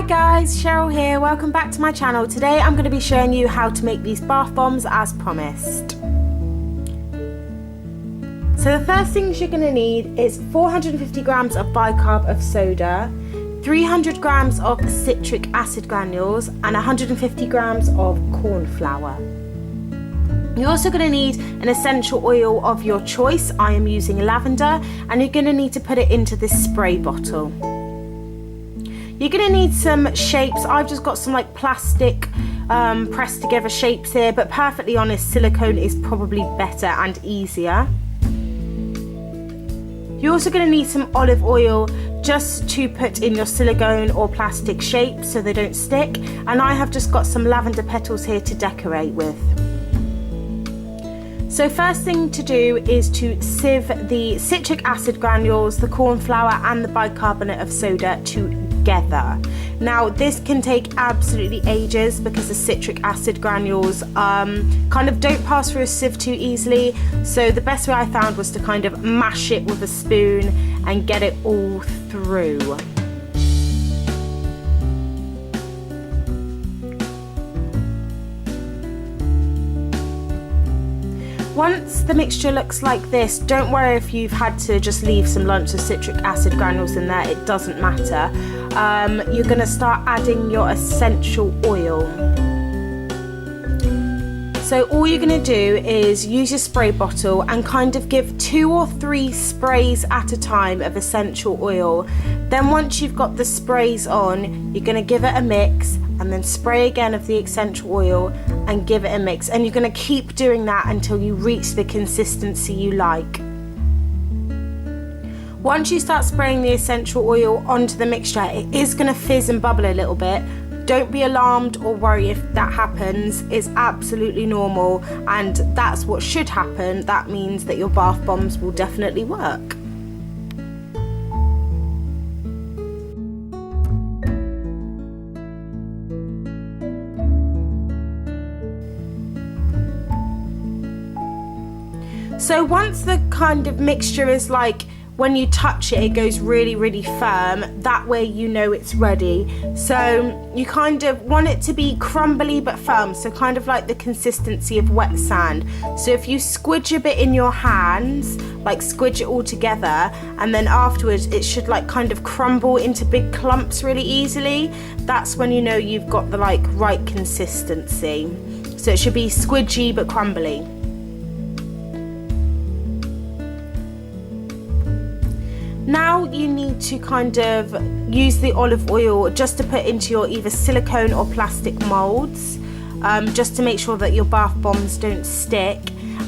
guys, Cheryl here. Welcome back to my channel. Today I'm going to be showing you how to make these bath bombs as promised. So the first things you're going to need is 450 grams of bicarb of soda, 300 grams of citric acid granules and 150 grams of corn flour. You're also going to need an essential oil of your choice. I am using lavender, and you're going to need to put it into this spray bottle. You're going to need some shapes. I've just got some like plastic pressed together shapes here, but perfectly honest, silicone is probably better and easier. You're also going to need some olive oil just to put in your silicone or plastic shapes so they don't stick, and I have just got some lavender petals here to decorate with. So first thing to do is to sieve the citric acid granules, the corn flour and the bicarbonate of soda together. Now this can take absolutely ages because the citric acid granules kind of don't pass through a sieve too easily, so the best way I found was to kind of mash it with a spoon and get it all through. Once the mixture looks like this, don't worry if you've had to just leave some lumps of citric acid granules in there, it doesn't matter. You're going to start adding your essential oil. So all you're going to do is use your spray bottle and kind of give 2 or 3 sprays at a time of essential oil. Then once you've got the sprays on, you're going to give it a mix and then spray again of the essential oil and give it a mix, and you're going to keep doing that until you reach the consistency you like. Once you start spraying the essential oil onto the mixture, it is going to fizz and bubble a little bit. Don't be alarmed or worry if that happens. It's absolutely normal, and that's what should happen. That means that your bath bombs will definitely work. So once the kind of mixture is like, when you touch it, it goes really, really firm. That way you know it's ready. So you kind of want it to be crumbly but firm, so kind of like the consistency of wet sand. So if you squidge a bit in your hands, like squidge it all together, and then afterwards it should like kind of crumble into big clumps really easily. That's when you know you've got the like right consistency. So it should be squidgy but crumbly. Now you need to kind of use the olive oil just to put into your either silicone or plastic molds, just to make sure that your bath bombs don't stick.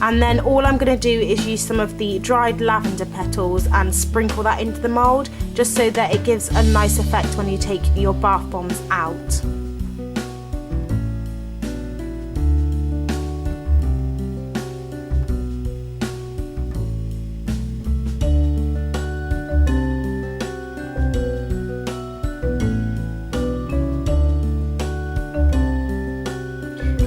And then all I'm going to do is use some of the dried lavender petals and sprinkle that into the mold, just so that it gives a nice effect when you take your bath bombs out.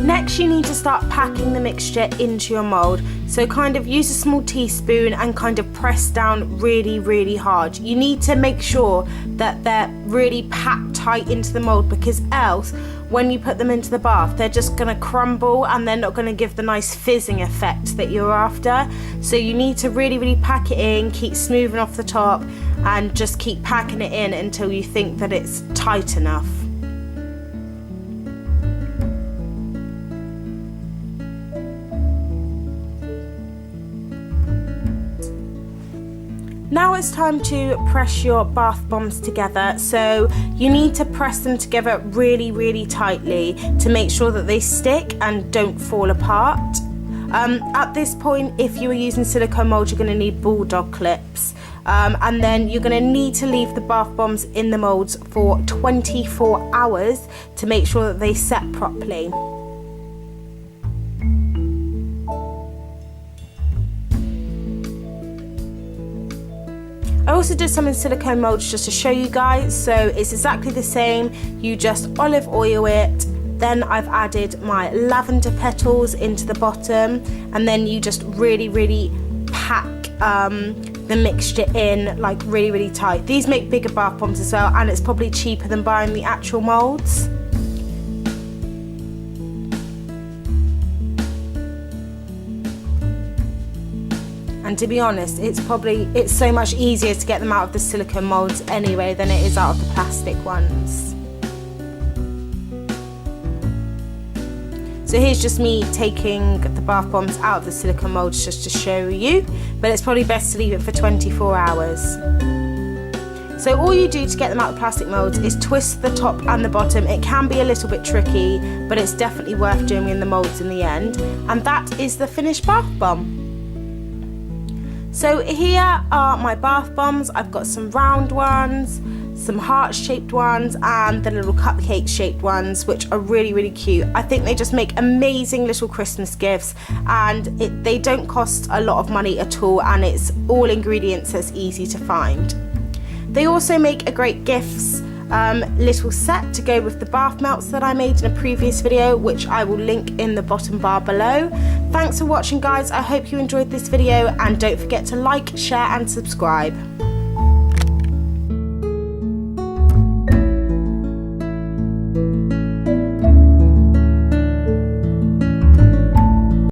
Next you need to start packing the mixture into your mold. So kind of use a small teaspoon and kind of press down really, really hard. You need to make sure that they're really packed tight into the mold, because else when you put them into the bath they're just going to crumble and they're not going to give the nice fizzing effect that you're after. So you need to really, really pack it in, keep smoothing off the top and just keep packing it in until you think that it's tight enough. Now it's time to press your bath bombs together. So you need to press them together really, really tightly to make sure that they stick and don't fall apart. At this point, if you are using silicone mold, you're going to need bulldog clips. And then you're going to need to leave the bath bombs in the molds for 24 hours to make sure that they set properly. I also did some in silicone molds just to show you guys, so it's exactly the same. You just olive oil it, then I've added my lavender petals into the bottom, and then you just really, really pack the mixture in like really tight. These make bigger bath bombs as well, and it's probably cheaper than buying the actual molds. And to be honest, it's so much easier to get them out of the silicone molds anyway than it is out of the plastic ones. So here's just me taking the bath bombs out of the silicone molds just to show you, but it's probably best to leave it for 24 hours. So all you do to get them out of the plastic molds is twist the top and the bottom. It can be a little bit tricky, but it's definitely worth doing in the molds in the end. And that is the finished bath bomb. So here are my bath bombs. I've got some round ones, some heart-shaped ones, and the little cupcake-shaped ones, which are really cute. I think they just make amazing little Christmas gifts, and they don't cost a lot of money at all, and it's all ingredients that's easy to find. They also make a great gifts little set to go with the bath melts that I made in a previous video, which I will link in the bottom bar below. Thanks for watching, guys. I hope you enjoyed this video, and don't forget to like, share and subscribe.